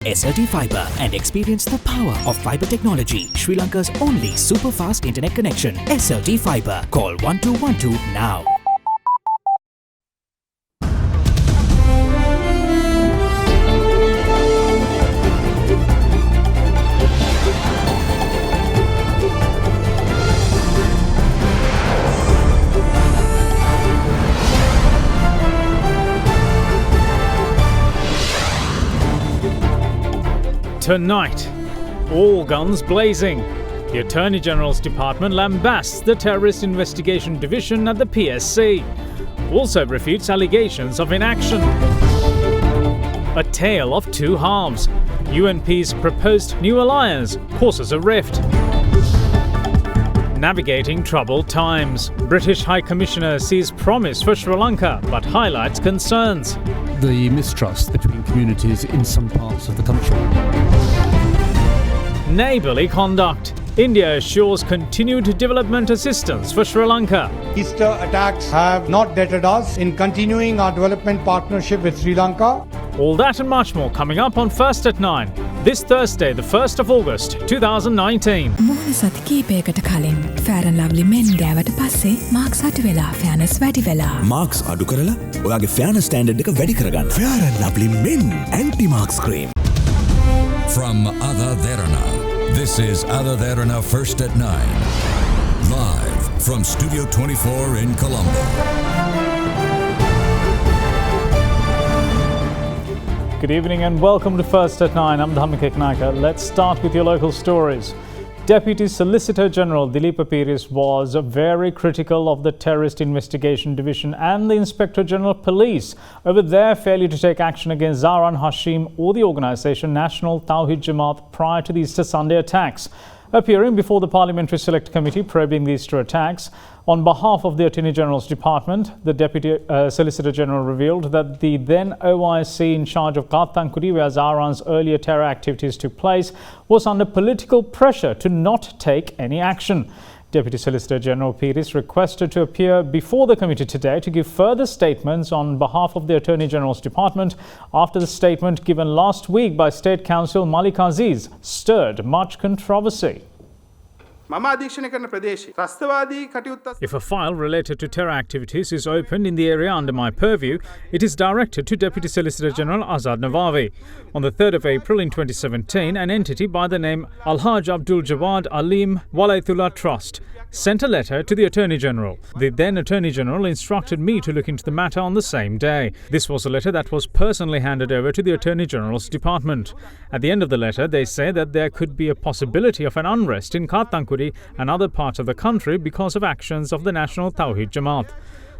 SLT Fibre and experience the power of fibre technology. Sri Lanka's only super fast internet connection. SLT Fibre. Call 1212 now. Tonight, all guns blazing. The Attorney General's Department lambasts the Terrorist Investigation Division at the PSC. Also refutes allegations of inaction. A tale of two halves. UNP's proposed new alliance causes a rift. Navigating troubled times. British High Commissioner sees promise for Sri Lanka but highlights concerns. The mistrust between communities in some parts of the country. Neighbourly conduct. India assures continued development assistance for Sri Lanka. Easter attacks have not deterred us in continuing our development partnership with Sri Lanka. All that and much more coming up on First at 9, this Thursday, the 1st of August, 2019. මුහුණ සති කීපයකට කලින් Fair and Lovely men ගෑවට පස්සේ Marx අඩු වෙලා ෆෑනස් වැඩි වෙලා. Marx අඩු කරලා ඔයාගේ ෆෑනස් ස්ටෑන්ඩඩ් එක වැඩි කරගන්න. Fair and Lovely men anti-marks cream. From AdaDerana, this is AdaDerana First at 9. Live from Studio 24 in Colombo. Good evening and welcome to First at 9. I'm Dhammik Eknaika. Let's start with your local stories. Deputy Solicitor General Dileepa Piris was very critical of the Terrorist Investigation Division and the Inspector General of Police over their failure to take action against Zahran Hashim or the organisation National Tawhid Jamaat prior to the Easter Sunday attacks. Appearing before the Parliamentary Select Committee probing the Easter attacks, on behalf of the Attorney General's Department, the Deputy Solicitor General revealed that the then OIC in charge of Kathankudi, where Zahran's earlier terror activities took place, was under political pressure to not take any action. Deputy Solicitor General Piris requested to appear before the committee today to give further statements on behalf of the Attorney General's Department after the statement given last week by State Counsel Malik Aziz stirred much controversy. If a file related to terror activities is opened in the area under my purview, it is directed to Deputy Solicitor General Azad Nawawi. On the 3rd of April in 2017, an entity by the name Alhaj Abdul Jawad Alim Walaitullah Trust sent a letter to the Attorney General. The then Attorney General instructed me to look into the matter on the same day. This was a letter that was personally handed over to the Attorney General's Department. At the end of the letter, they say that there could be a possibility of an unrest in Kathankudi and other parts of the country because of actions of the National Tawhid Jamaat.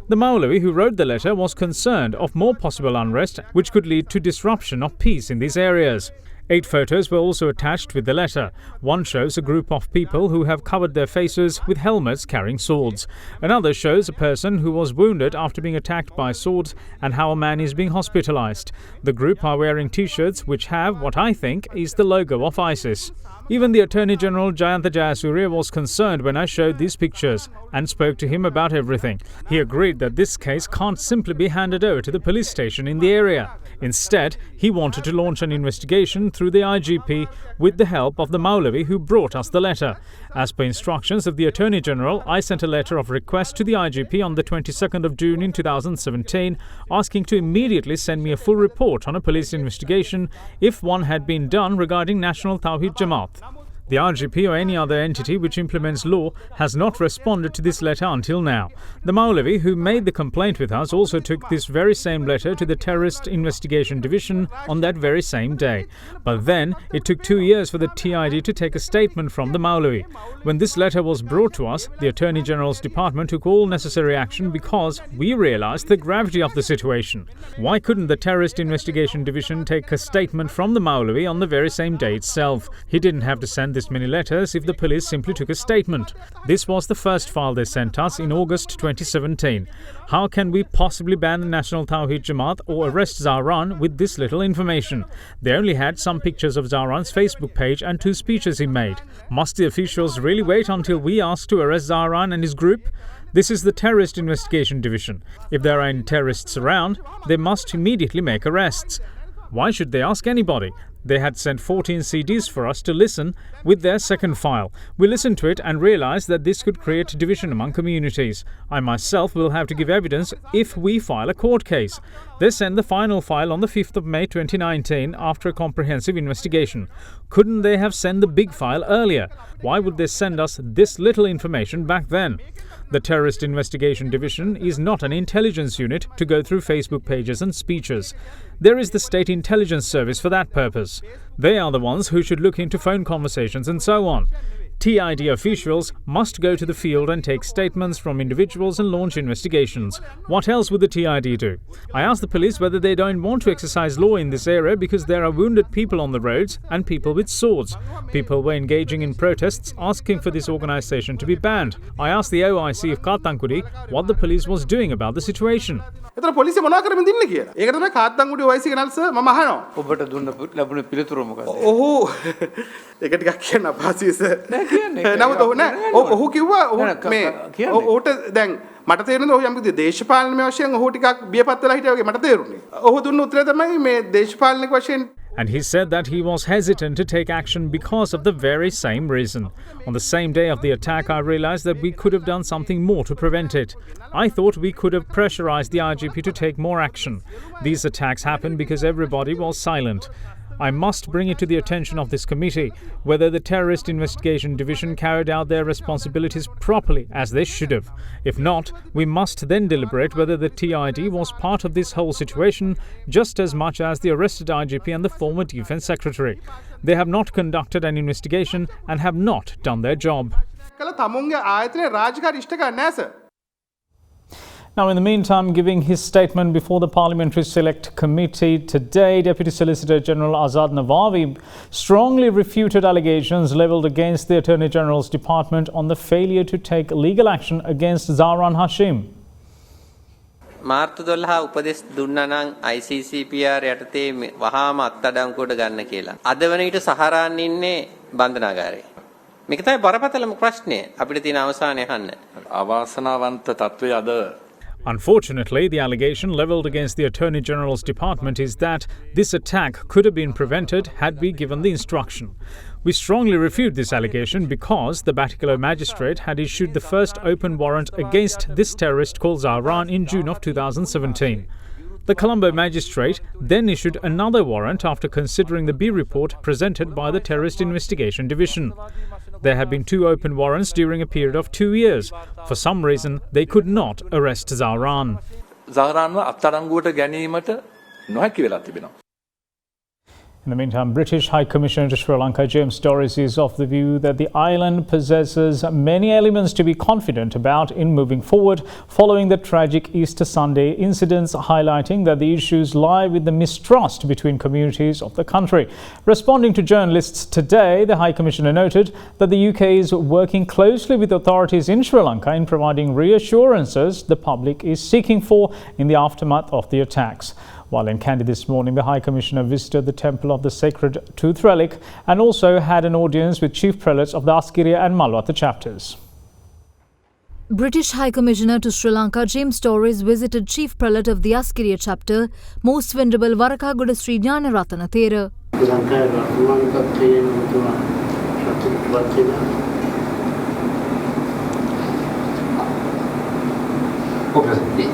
The Maulavi who wrote the letter was concerned of more possible unrest which could lead to disruption of peace in these areas. 8 photos were also attached with the letter. One shows a group of people who have covered their faces with helmets carrying swords. Another shows a person who was wounded after being attacked by swords and how a man is being hospitalized. The group are wearing t-shirts which have what I think is the logo of ISIS. Even the Attorney General Jayantha Jayasuriya was concerned when I showed these pictures and spoke to him about everything. He agreed that this case can't simply be handed over to the police station in the area. Instead, he wanted to launch an investigation through the IGP with the help of the Maulavi who brought us the letter. As per instructions of the Attorney General, I sent a letter of request to the IGP on the 22nd of June in 2017 asking to immediately send me a full report on a police investigation if one had been done regarding National Tawhid Jamaat. The RGP or any other entity which implements law has not responded to this letter until now. The Maulavi who made the complaint with us also took this very same letter to the Terrorist Investigation Division on that very same day. But then it took 2 years for the TID to take a statement from the Maulavi. When this letter was brought to us, the Attorney General's Department took all necessary action because we realized the gravity of the situation. Why couldn't the Terrorist Investigation Division take a statement from the Maulavi on the very same day itself? He didn't have to send this many letters if the police simply took a statement. This was the first file they sent us in August 2017. How can we possibly ban the National Tawhid Jamaat or arrest Zahran with this little information? They only had some pictures of Zahran's Facebook page and 2 speeches he made. Must the officials really wait until we ask to arrest Zahran and his group? This is the Terrorist Investigation Division. If there are any terrorists around, they must immediately make arrests. Why should they ask anybody? They had sent 14 CDs for us to listen with their second file. We listened to it and realized that this could create division among communities. I myself will have to give evidence if we file a court case. They sent the final file on the 5th of May 2019 after a comprehensive investigation. Couldn't they have sent the big file earlier? Why would they send us this little information back then? The Terrorist Investigation Division is not an intelligence unit to go through Facebook pages and speeches. There is the State Intelligence Service for that purpose. They are the ones who should look into phone conversations and so on. TID officials must go to the field and take statements from individuals and launch investigations. What else would the TID do? I asked the police whether they don't want to exercise law in this area because there are wounded people on the roads and people with swords. People were engaging in protests asking for this organisation to be banned. I asked the OIC of Katangudi what the police was doing about the situation. එතන පොලිසිය මොනවා කරමින් දින්නේ කියලා. ඒක තමයි කාත්තංගුඩි OIC කෙනාට sir මම අහනවා. ඔබට දුන්න ලැබුණ පිළිතුර මොකක්ද? ඔහු ඒක ටිකක් කියන්න අපහසුයි සර්. නෑ කියන්නේ. නමුත් ඔහු නෑ. ඔහු කිව්වා ඔහු මේ ඔහුට දැන් මට තේරෙන්නේ ඔහු යම් කිසි දේශපාලන වශයෙන් ඔහු ටිකක් බියපත් වෙලා හිටියා වගේ මට තේරුණේ. ඔහු දුන්න උත්තරය තමයි මේ දේශපාලනික වශයෙන්. And he said that he was hesitant to take action because of the very same reason. On the same day of the attack, I realized that we could have done something more to prevent it. I thought we could have pressurized the IGP to take more action. These attacks happened because everybody was silent. I must bring it to the attention of this committee whether the Terrorist Investigation Division carried out their responsibilities properly as they should have. If not, we must then deliberate whether the TID was part of this whole situation just as much as the arrested IGP and the former Defence Secretary. They have not conducted an investigation and have not done their job. Now, in the meantime, giving his statement before the Parliamentary Select Committee today, Deputy Solicitor General Azad Navavi strongly refuted allegations levelled against the Attorney General's Department on the failure to take legal action against Zahran Hashim. මාර්තු 12 උපදෙස් දුන්නා නම් ICCPR යටතේ වහාම අත්අඩංගුවට ගන්න කියලා. අද වන විට සහරාන් ඉන්නේ බන්ධනාගාරේ. මේක තමයි බරපතලම ප්‍රශ්නේ අපිට තියෙන අවසානය අහන්න. අවාසනාවන්ත තත්ත්වය අද. Unfortunately, the allegation levelled against the Attorney General's Department is that this attack could have been prevented had we given the instruction. We strongly refute this allegation because the Batticaloa magistrate had issued the first open warrant against this terrorist called Zahran in June of 2017. The Colombo magistrate then issued another warrant after considering the B report presented by the Terrorist Investigation Division. There have been 2 open warrants during a period of 2 years. For some reason, they could not arrest Zahran. Zahranව අත්අඩංගුවට ගැනීමට නොහැකි වෙලා තිබෙනවා. In the meantime, British High Commissioner to Sri Lanka James Dorries is of the view that the island possesses many elements to be confident about in moving forward following the tragic Easter Sunday incidents, highlighting that the issues lie with the mistrust between communities of the country. Responding to journalists today, the High Commissioner noted that the UK is working closely with authorities in Sri Lanka in providing reassurances the public is seeking for in the aftermath of the attacks. While in Kandy this morning, the High Commissioner visited the Temple of the Sacred Tooth Relic and also had an audience with Chief Prelates of the Askiriya and Malwata chapters. British High Commissioner to Sri Lanka James Dorries visited Chief Prelate of the Askiriya chapter, Most Venerable Warakagoda Sri Jnanaratana Thera.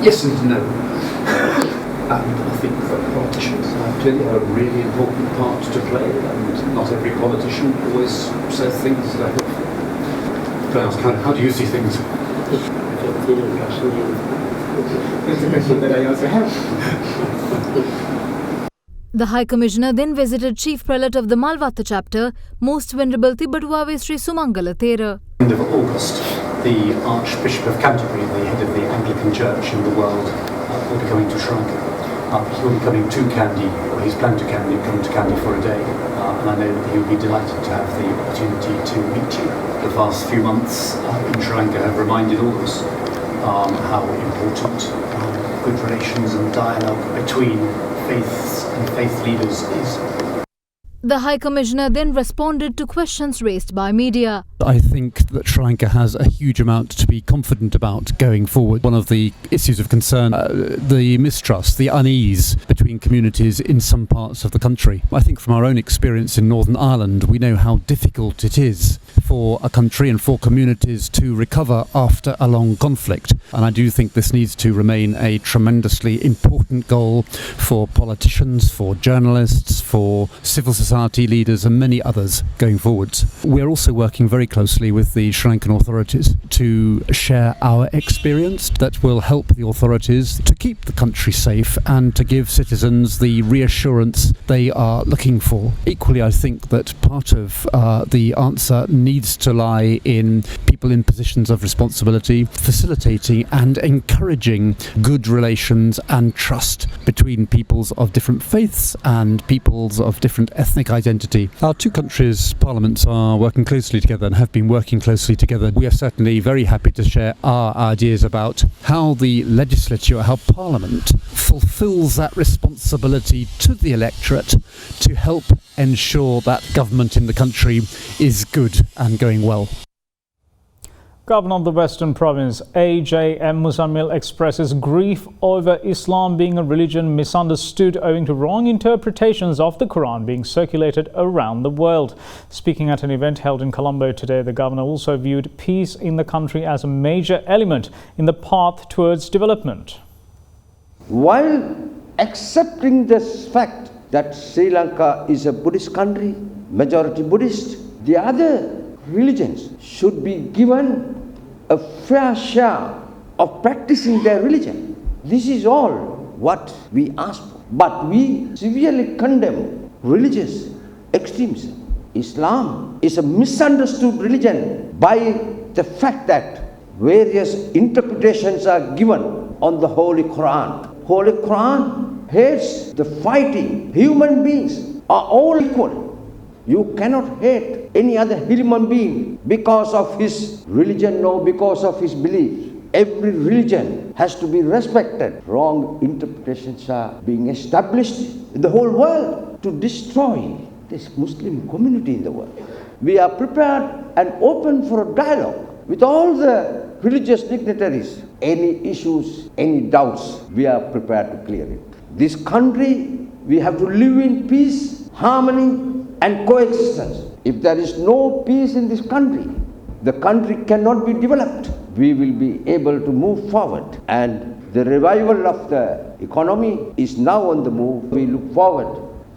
Yes and no. And I think that politicians clearly have a really important part to play, and not every politician always says things that are helpful. Can I ask, how do you see things? The High Commissioner then visited Chief Prelate of the Malwata chapter, Most Venerable Tibetuave Sri Sumangala Thera. End of August, the Archbishop of Canterbury, the head of the Anglican Church in the world, will be coming to Sri Lanka. He will be coming to Kandy, or he's planned to come to Kandy for a day, and I know that he will be delighted to have the opportunity to meet you. The past few months in Sri Lanka have reminded all of us how important good relations and dialogue between faiths and faith leaders is. The High Commissioner then responded to questions raised by media. I think that Sri Lanka has a huge amount to be confident about going forward. One of the issues of concern, the mistrust, the unease between communities in some parts of the country. I think from our own experience in Northern Ireland, we know how difficult it is for a country and for communities to recover after a long conflict. And I do think this needs to remain a tremendously important goal for politicians, for journalists, for civil society leaders and many others going forwards. We're also working very closely with the Sri Lankan authorities to share our experience that will help the authorities to keep the country safe and to give citizens the reassurance they are looking for. Equally, I think that part of the answer needs to lie in people in positions of responsibility facilitating and encouraging good relations and trust between peoples of different faiths and peoples of different ethnic identity. Our two countries' parliaments are working closely together and have been working closely together. We are certainly very happy to share our ideas about how the legislature, how Parliament fulfills that responsibility to the electorate to help ensure that government in the country is good and going well. Governor of the Western Province, A.J.M. Muzammil, expresses grief over Islam being a religion misunderstood owing to wrong interpretations of the Quran being circulated around the world. Speaking at an event held in Colombo today, the governor also viewed peace in the country as a major element in the path towards development. While accepting this fact that Sri Lanka is a Buddhist country, majority Buddhist, the other religions should be given a fair share of practicing their religion. This is all what we ask for. But we severely condemn religious extremism. Islam is a misunderstood religion by the fact that various interpretations are given on the Holy Quran. Holy Quran hates the fighting. Human beings are all equal. You cannot hate any other human being because of his religion or because of his belief. Every religion has to be respected. Wrong interpretations are being established in the whole world to destroy this Muslim community in the world. We are prepared and open for a dialogue with all the religious dignitaries. Any issues, any doubts, we are prepared to clear it. This country, we have to live in peace, harmony, and coexistence. If there is no peace in this country, the country cannot be developed. We will be able to move forward, and the revival of the economy is now on the move. We look forward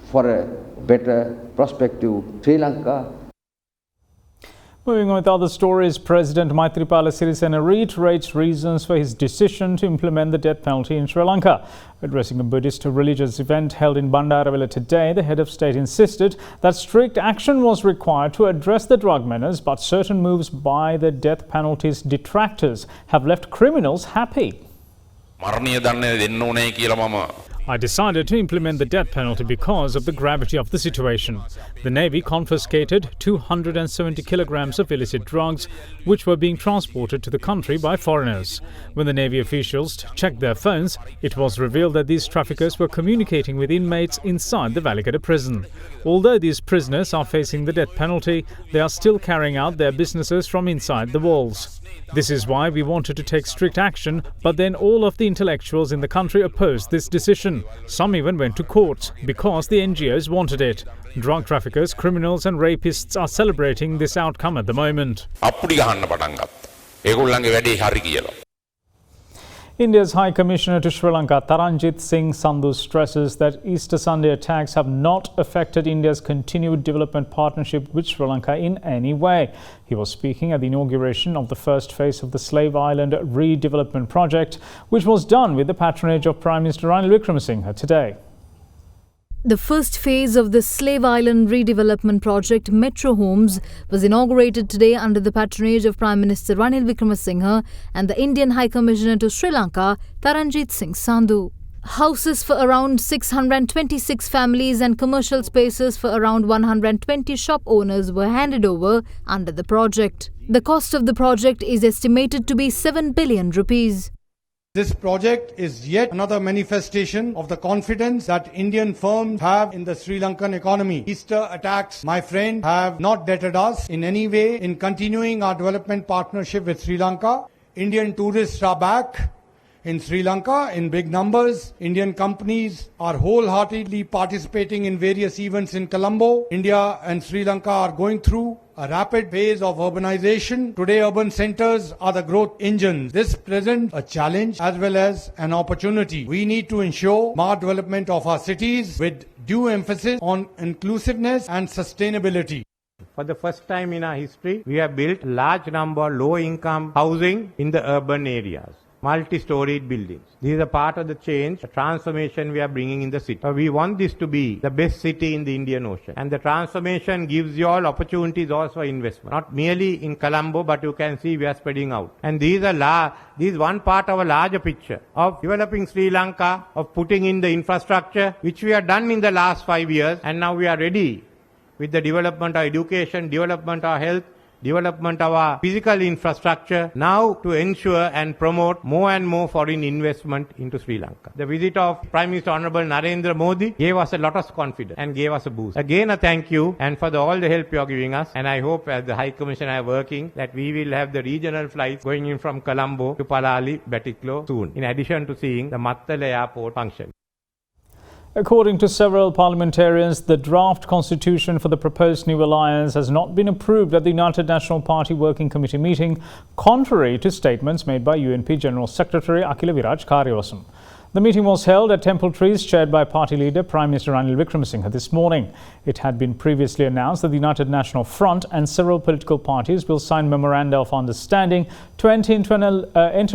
for a better prospective Sri Lanka. Moving on with other stories, President Maithripala Sirisena reiterates reasons for his decision to implement the death penalty in Sri Lanka. Addressing a Buddhist religious event held in Bandarawela today, the head of state insisted that strict action was required to address the drug menace, but certain moves by the death penalty's detractors have left criminals happy. I decided to implement the death penalty because of the gravity of the situation. The Navy confiscated 270 kilograms of illicit drugs which were being transported to the country by foreigners. When the Navy officials checked their phones, it was revealed that these traffickers were communicating with inmates inside the Valikada prison. Although these prisoners are facing the death penalty, they are still carrying out their businesses from inside the walls. This is why we wanted to take strict action, but then all of the intellectuals in the country opposed this decision. Some even went to court because the NGOs wanted it. Drug traffickers, criminals and rapists are celebrating this outcome at the moment. India's High Commissioner to Sri Lanka, Taranjit Singh Sandhu, stresses that Easter Sunday attacks have not affected India's continued development partnership with Sri Lanka in any way. He was speaking at the inauguration of the first phase of the Slave Island redevelopment project, which was done with the patronage of Prime Minister Ranil Wickremesinghe today. The first phase of the Slave Island redevelopment project, Metro Homes, was inaugurated today under the patronage of Prime Minister Ranil Wickremesinghe and the Indian High Commissioner to Sri Lanka, Taranjit Singh Sandhu. Houses for around 626 families and commercial spaces for around 120 shop owners were handed over under the project. The cost of the project is estimated to be 7 billion rupees. This project is yet another manifestation of the confidence that Indian firms have in the Sri Lankan economy. Easter attacks, my friend, have not deterred us in any way in continuing our development partnership with Sri Lanka. Indian tourists are back in Sri Lanka in big numbers. Indian companies are wholeheartedly participating in various events in Colombo. India and Sri Lanka are going through a rapid phase of urbanization. Today, urban centers are the growth engines. This presents a challenge as well as an opportunity. We need to ensure smart development of our cities with due emphasis on inclusiveness and sustainability. For the first time in our history, we have built large number of low-income housing in the urban areas. Multi-storied buildings. This is a part of the change, the transformation we are bringing in the city. We want this to be the best city in the Indian Ocean. And the transformation gives you all opportunities also for investment. Not merely in Colombo, but you can see we are spreading out. And these is one part of a larger picture of developing Sri Lanka, of putting in the infrastructure, which we have done in the last 5 years. And now we are ready with the development of education, development of health, development of our physical infrastructure, now to ensure and promote more and more foreign investment into Sri Lanka. The visit of Prime Minister Honorable Narendra Modi gave us a lot of confidence and gave us a boost. Again, a thank you and for all the help you are giving us. And I hope as the High Commissioner are working that we will have the regional flights going in from Colombo to Palali, Batiklo soon, in addition to seeing the Mattala airport function. According to several parliamentarians, the draft constitution for the proposed new alliance has not been approved at the United National Party Working Committee meeting, contrary to statements made by UNP General Secretary Akila Viraj Karyawasam. The meeting was held at Temple Trees, chaired by party leader Prime Minister Ranil Wickremesinghe this morning. It had been previously announced that the United National Front and several political parties will sign memoranda of understanding to enter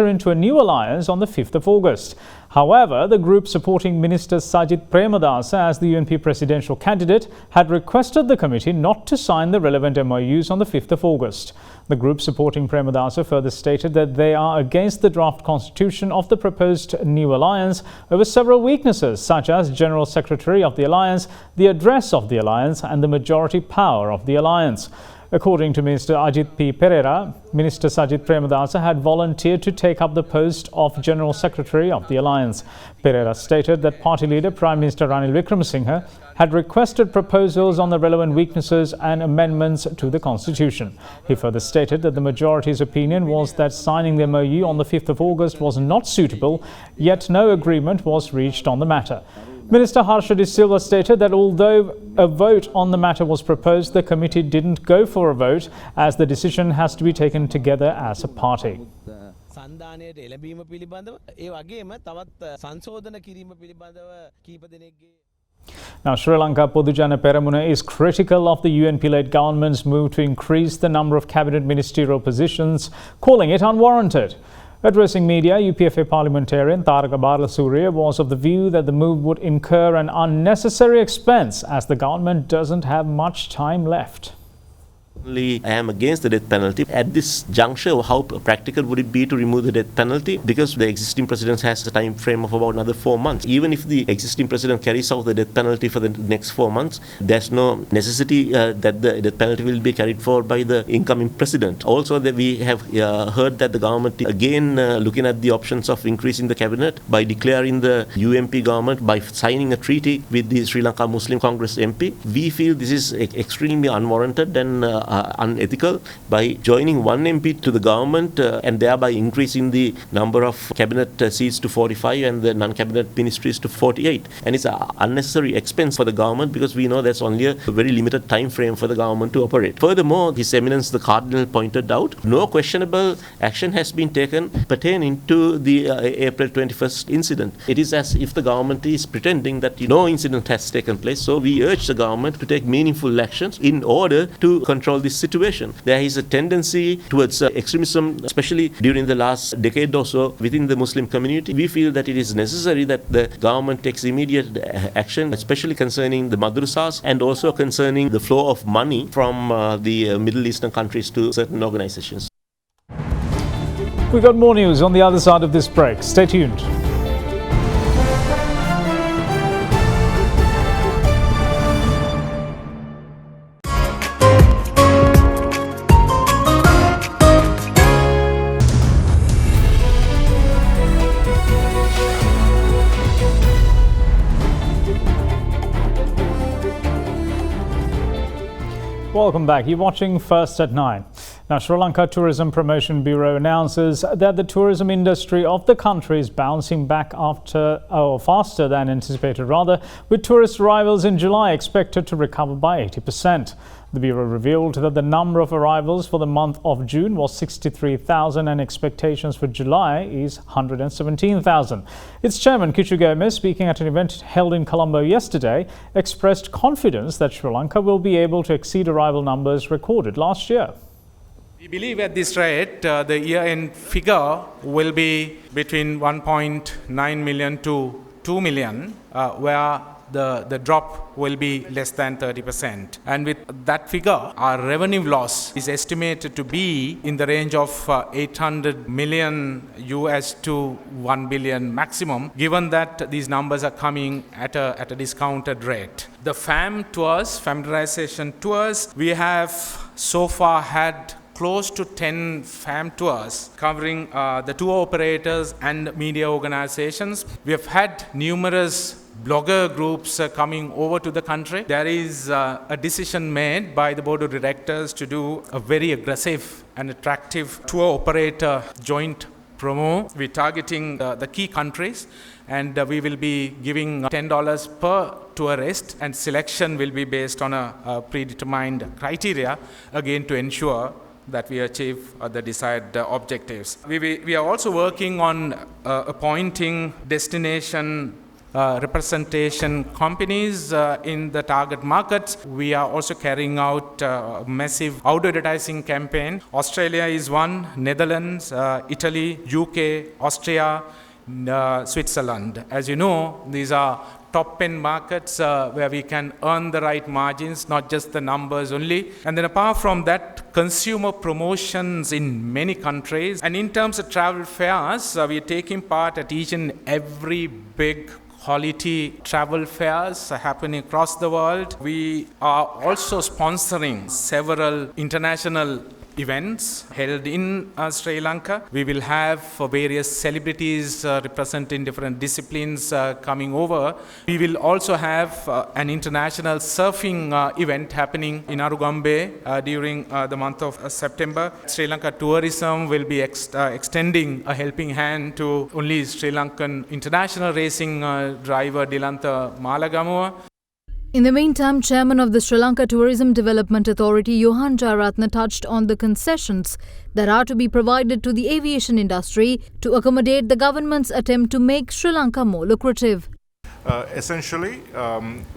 into a new alliance on the 5th of August. However, the group supporting Minister Sajith Premadasa as the UNP presidential candidate had requested the committee not to sign the relevant MOUs on the 5th of August. The group supporting Premadasa further stated that they are against the draft constitution of the proposed new alliance over several weaknesses such as General Secretary of the alliance, the address of the alliance and the majority power of the alliance. According to Minister Ajit P. Pereira, Minister Sajith Premadasa had volunteered to take up the post of General Secretary of the Alliance. Pereira stated that party leader Prime Minister Ranil Wickremesinghe had requested proposals on the relevant weaknesses and amendments to the Constitution. He further stated that the majority's opinion was that signing the MOU on the 5th of August was not suitable, yet no agreement was reached on the matter. Minister Harsha De Silva stated that although a vote on the matter was proposed, the committee didn't go for a vote as the decision has to be taken together as a party. Now, Sri Lanka Podujana Peramuna is critical of the UNP-led government's move to increase the number of cabinet ministerial positions, calling it unwarranted. Addressing media, UPFA parliamentarian Taraka Balasuriya was of the view that the move would incur an unnecessary expense as the government doesn't have much time left. I am against the death penalty. At this juncture, how practical would it be to remove the death penalty? Because the existing president has a time frame of about another 4 months. Even if the existing president carries out the death penalty for the next 4 months, there's no necessity that the death penalty will be carried forward by the incoming president. Also, that we have heard that the government again looking at the options of increasing the cabinet by declaring the UMP government by signing a treaty with the Sri Lanka Muslim Congress MP. We feel this is extremely unwarranted and unethical by joining one MP to the government and thereby increasing the number of cabinet seats to 45 and the non-cabinet ministries to 48. And it's an unnecessary expense for the government because we know there's only a very limited time frame for the government to operate. Furthermore, His Eminence the Cardinal pointed out, no questionable action has been taken pertaining to the April 21st incident. It is as if the government is pretending that no incident has taken place. So we urge the government to take meaningful actions in order to control this situation. There is a tendency towards extremism, especially during the last decade or so within the Muslim community. We feel that it is necessary that the government takes immediate action, especially concerning the madrasas and also concerning the flow of money from the Middle Eastern countries to certain organizations. We've got more news on the other side of this break. Stay tuned. Welcome back. You're watching First at 9. Now, Sri Lanka Tourism Promotion Bureau announces that the tourism industry of the country is bouncing back faster than anticipated, with tourist arrivals in July expected to recover by 80%. The Bureau revealed that the number of arrivals for the month of June was 63,000 and expectations for July is 117,000. Its chairman, Kichu Gomez, speaking at an event held in Colombo yesterday, expressed confidence that Sri Lanka will be able to exceed arrival numbers recorded last year. We believe at this rate, the year-end figure will be between 1.9 million to 2 million, where the drop will be less than 30%. And with that figure, our revenue loss is estimated to be in the range of 800 million US to 1 billion maximum, given that these numbers are coming at a discounted rate. The FAM tours, familiarization tours, we have so far had close to 10 FAM tours covering the tour operators and media organizations. We have had numerous blogger groups coming over to the country. There is a decision made by the board of directors to do a very aggressive and attractive tour operator joint promo. We're targeting the key countries, and we will be giving $10 per tourist, and selection will be based on a predetermined criteria, again to ensure that we achieve the desired objectives. We are also working on appointing destination representation companies in the target markets. We are also carrying out a massive outdoor advertising campaign. Australia is one, Netherlands, Italy, UK, Austria, Switzerland. As you know, these are top-end markets where we can earn the right margins, not just the numbers only. And then apart from that, consumer promotions in many countries. And in terms of travel fairs, we are taking part at each and every big quality travel fairs happening across the world. We are also sponsoring several international events held in Sri Lanka. We will have various celebrities representing different disciplines coming over. We will also have an international surfing event happening in Arugambay during the month of September. Sri Lanka Tourism will be extending a helping hand to only Sri Lankan international racing driver Dilantha Malagamuwa. In the meantime, Chairman of the Sri Lanka Tourism Development Authority, Johan Jayaratne, touched on the concessions that are to be provided to the aviation industry to accommodate the government's attempt to make Sri Lanka more lucrative. Essentially,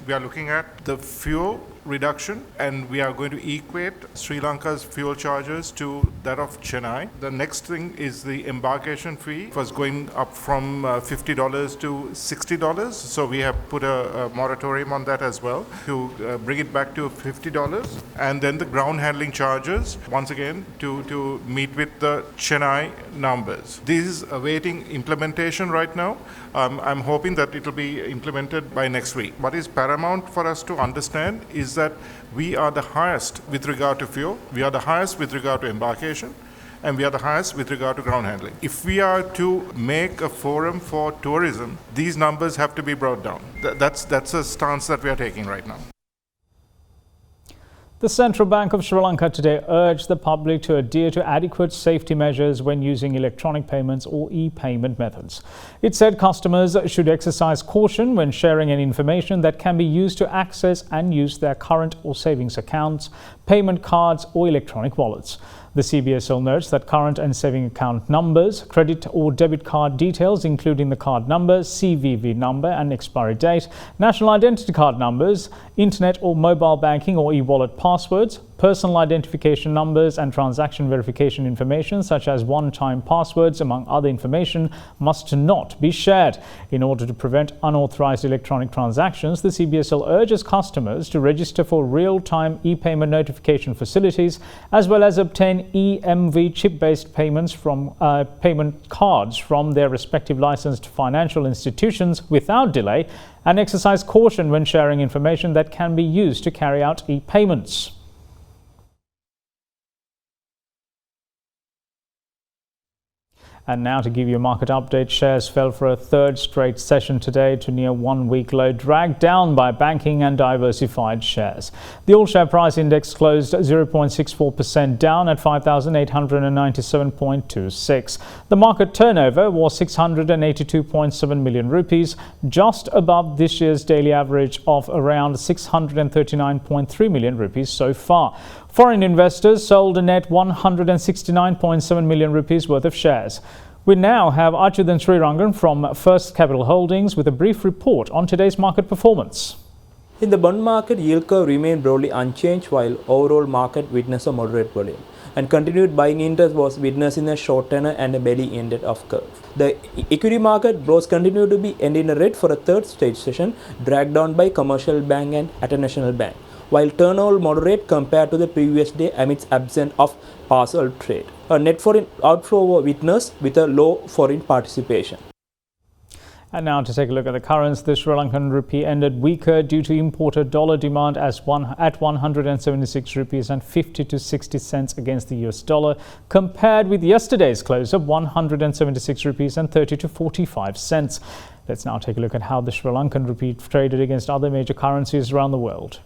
we are looking at the fuel reduction, and we are going to equate Sri Lanka's fuel charges to that of Chennai. The next thing is the embarkation fee. It was going up from $50 to $60, so we have put a moratorium on that as well to bring it back to $50. And then the ground handling charges, once again, to meet with the Chennai numbers. This is awaiting implementation right now. I'm hoping that it will be implemented by next week. What is paramount for us to understand is that we are the highest with regard to fuel, we are the highest with regard to embarkation, and we are the highest with regard to ground handling. If we are to make a forum for tourism, these numbers have to be brought down. That's a stance that we are taking right now. The Central Bank of Sri Lanka today urged the public to adhere to adequate safety measures when using electronic payments or e-payment methods. It said customers should exercise caution when sharing any information that can be used to access and use their current or savings accounts, payment cards or electronic wallets. The CBSL notes that current and saving account numbers, credit or debit card details including the card number, CVV number and expiry date, national identity card numbers, internet or mobile banking or e-wallet passwords, personal identification numbers and transaction verification information such as one-time passwords among other information must not be shared. In order to prevent unauthorized electronic transactions, the CBSL urges customers to register for real-time e-payment notification facilities as well as obtain EMV chip-based payments from payment cards from their respective licensed financial institutions without delay and exercise caution when sharing information that can be used to carry out e-payments. And now to give you a market update, shares fell for a third straight session today to near 1 week low, dragged down by banking and diversified shares. The all share price index closed 0.64% down at 5,897.26. The market turnover was 682.7 million rupees, just above this year's daily average of around 639.3 million rupees so far. Foreign investors sold a net 169.7 million rupees worth of shares. We now have Achyutan Srirangan from First Capital Holdings with a brief report on today's market performance. In the bond market, yield curve remained broadly unchanged while overall market witnessed a moderate volume, and continued buying interest was witnessed in the short tenor and a belly-ended off curve. The equity market growth continued to be end in a red for a third stage session, dragged down by Commercial Bank and International Bank, while turnover moderate compared to the previous day amidst absence of parcel trade. A net foreign outflow was witnessed with a low foreign participation. And now to take a look at the currency, the Sri Lankan rupee ended weaker due to imported dollar demand at 176 rupees and 50 to 60 cents against the US dollar, compared with yesterday's close of 176 rupees and 30 to 45 cents. Let's now take a look at how the Sri Lankan rupee traded against other major currencies around the world.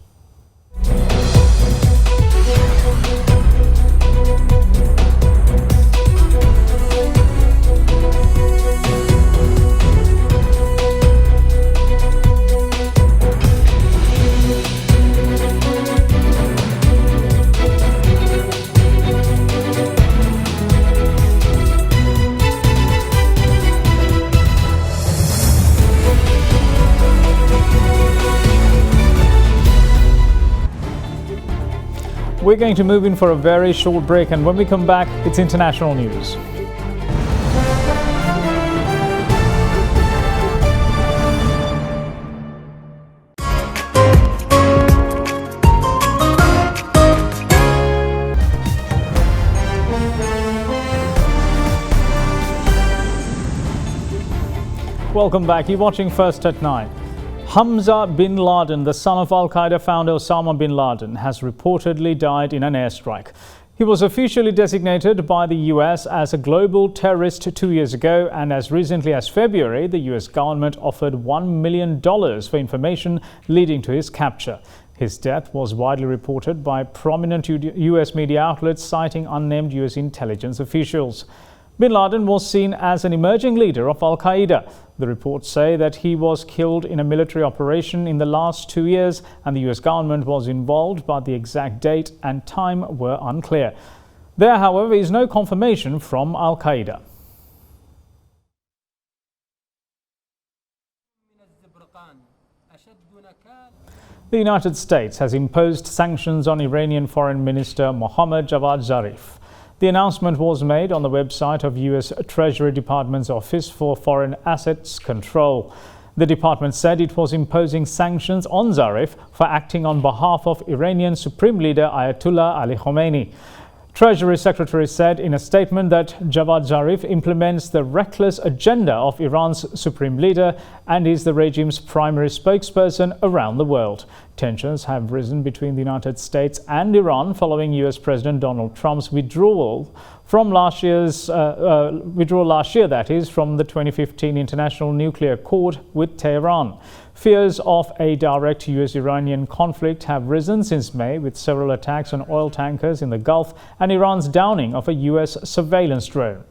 We're going to move in for a very short break, and when we come back, it's international news. Welcome back. You're watching First at 9. Hamza bin Laden, the son of Al-Qaeda founder Osama Bin Laden, has reportedly died in an airstrike. He was officially designated by the US as a global terrorist 2 years ago, and as recently as February, the US government offered $1 million for information leading to his capture. His death was widely reported by prominent US media outlets, citing unnamed US intelligence officials. Bin Laden was seen as an emerging leader of Al-Qaeda. The reports say that he was killed in a military operation in the last 2 years, and the US government was involved, but the exact date and time were unclear. There, however, is no confirmation from Al-Qaeda. The United States has imposed sanctions on Iranian Foreign Minister Mohammad Javad Zarif. The announcement was made on the website of US Treasury Department's Office for Foreign Assets Control. The department said it was imposing sanctions on Zarif for acting on behalf of Iranian Supreme Leader Ayatollah Ali Khamenei. Treasury Secretary said in a statement that Javad Zarif implements the reckless agenda of Iran's Supreme Leader and is the regime's primary spokesperson around the world. Tensions have risen between the United States and Iran following US President Donald Trump's withdrawal from last year, that is, from the 2015 International Nuclear Accord with Tehran. Fears of a direct US-Iranian conflict have risen since May, with several attacks on oil tankers in the Gulf and Iran's downing of a US surveillance drone.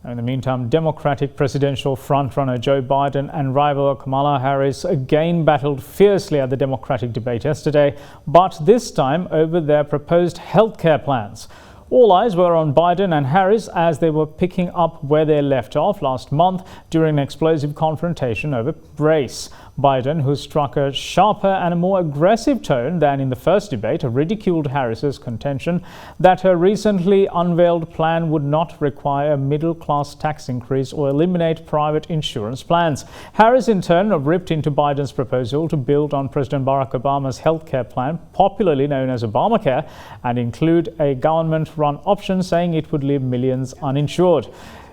In the meantime, Democratic presidential frontrunner Joe Biden and rival Kamala Harris again battled fiercely at the Democratic debate yesterday, but this time over their proposed healthcare plans. All eyes were on Biden and Harris as they were picking up where they left off last month during an explosive confrontation over race. Biden, who struck a sharper and a more aggressive tone than in the first debate, ridiculed Harris's contention that her recently unveiled plan would not require a middle-class tax increase or eliminate private insurance plans. Harris, in turn, ripped into Biden's proposal to build on President Barack Obama's healthcare plan, popularly known as Obamacare, and include a government-run option, saying it would leave millions uninsured.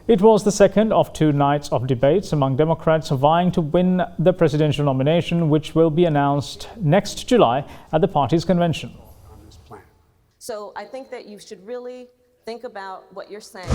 It was the second of 2 nights of debates among Democrats vying to win the presidential nomination, which will be announced next July at the party's convention. So I think that you should really think about what you're saying.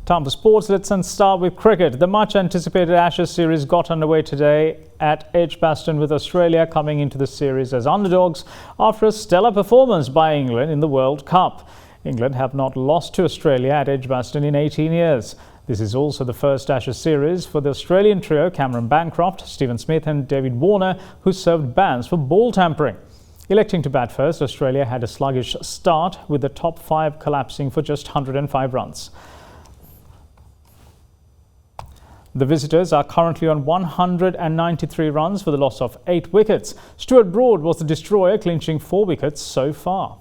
Time for sports. Let's start with cricket. The much anticipated Ashes series got underway today at Edgbaston, with Australia coming into the series as underdogs after a stellar performance by England in the World Cup. England have not lost to Australia at Edgbaston in 18 years. This is also the first Ashes series for the Australian trio Cameron Bancroft, Stephen Smith and David Warner, who served bans for ball tampering. Electing to bat first, Australia had a sluggish start, with the top 5 collapsing for just 105 runs. The visitors are currently on 193 runs for the loss of 8 wickets. Stuart Broad was the destroyer, clinching 4 wickets so far.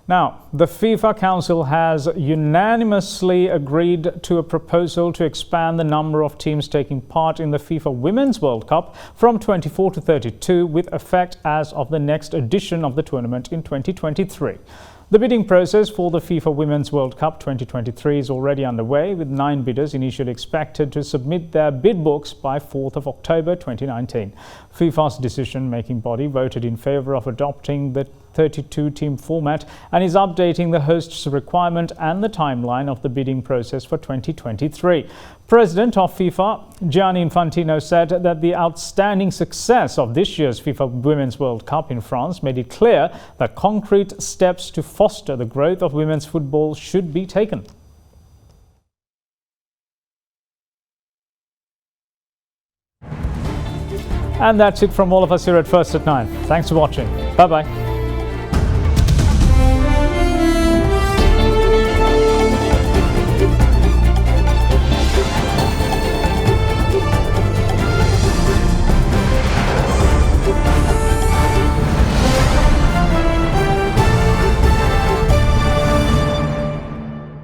Now, the FIFA Council has unanimously agreed to a proposal to expand the number of teams taking part in the FIFA Women's World Cup from 24 to 32, with effect as of the next edition of the tournament in 2023. The bidding process for the FIFA Women's World Cup 2023 is already underway, with 9 bidders initially expected to submit their bid books by 4th of October 2019. FIFA's decision-making body voted in favour of adopting the 32-team format and is updating the host's requirement and the timeline of the bidding process for 2023. President of FIFA, Gianni Infantino, said that the outstanding success of this year's FIFA Women's World Cup in France made it clear that concrete steps to foster the growth of women's football should be taken. And that's it from all of us here at First at 9. Thanks for watching. Bye-bye.